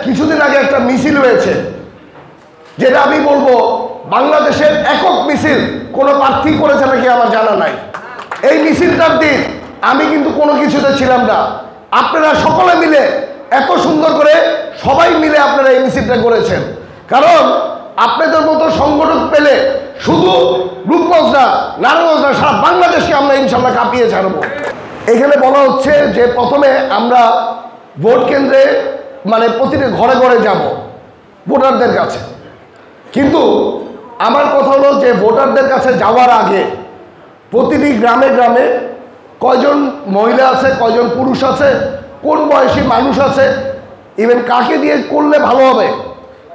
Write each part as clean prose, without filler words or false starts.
কিছুদিন আগে একটা মিছিল হয়েছে, যেটা আমি বলবো বাংলাদেশের একক মিছিল, কোনো প্রার্থী করেছে নাকি আমার জানা নাই। এই মিছিলটার দিন আমি কিন্তু কোনো কিছুতে ছিলাম না। আপনারা সকলে মিলে এত সুন্দর করে সবাই মিলে আপনারা এই মিছিলটা করেছেন, কারণ আপনাদের মতো সংগঠন পেলে শুধু রূপগঞ্জ না, নারায়ণগঞ্জ না, সারা বাংলাদেশকে আমরা ইনশাল্লাহ কাঁপিয়ে ছাড়বো। এখানে বলা হচ্ছে যে প্রথমে আমরা ভোট কেন্দ্রে মানে প্রতিটি ঘরে ঘরে যাব ভোটারদের কাছে, কিন্তু আমার কথা হলো যে ভোটারদের কাছে যাওয়ার আগে প্রতিটি গ্রামে গ্রামে কয়জন মহিলা আছে, কয়জন পুরুষ আছে, কোন বয়সী মানুষ আছে, ইভেন কাকে দিয়ে করলে ভালো হবে,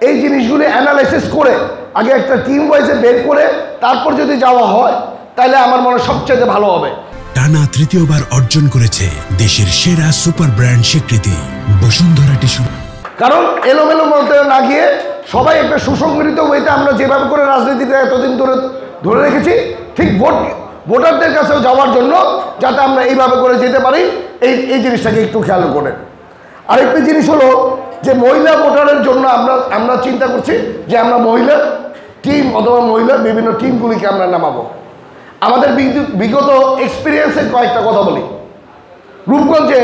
এই জিনিসগুলি অ্যানালাইসিস করে আগে একটা টিম ওয়াইজে বের করে তারপর যদি যাওয়া হয় তাহলে আমার মনে হয় সবচেয়ে ভালো হবে। টানা তৃতীয়বার অর্জন করেছে দেশের সেরা সুপার ব্র্যান্ড স্বীকৃতি বসুন্ধরা টিস্যু। কারণ এলোমেলো মধ্যে না গিয়ে সবাই একটা সুসংগঠিত ওয়েতে আমরা যেভাবে করে রাজনীতিতে এতদিন ধরে রেখেছি, ঠিক ভোটারদের কাছেও যাওয়ার জন্য যাতে আমরা এইভাবে করে যেতে পারি, এই জিনিসটাকে একটু খেয়াল করেন। আরেকটি জিনিস হলো যে মহিলা ভোটারের জন্য আমরা চিন্তা করছি যে আমরা মহিলা টিম অথবা মহিলা বিভিন্ন টিমগুলিকে আমরা নামাবো। আমাদের বিগত এক্সপিরিয়েন্সের কয়েকটা কথা বলি। রূপগঞ্জে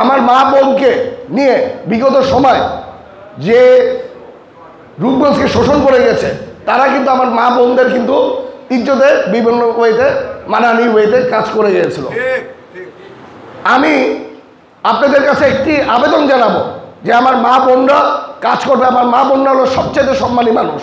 আমার মা বোনকে নিয়ে বিগত সময় যে রূপগঞ্জকে শোষণ করে গেছে, তারা কিন্তু আমার মা বোনদের কিন্তু ইজ্জতে বিভিন্ন ওয়েতে মানানি ওয়েতে কাজ করে গিয়েছিল। আমি আপনাদের কাছে একটি আবেদন জানাবো যে আমার মা বোনরা কাজ করবে। আমার মা বোনরা হলো সবচেয়ে সম্মানী মানুষ।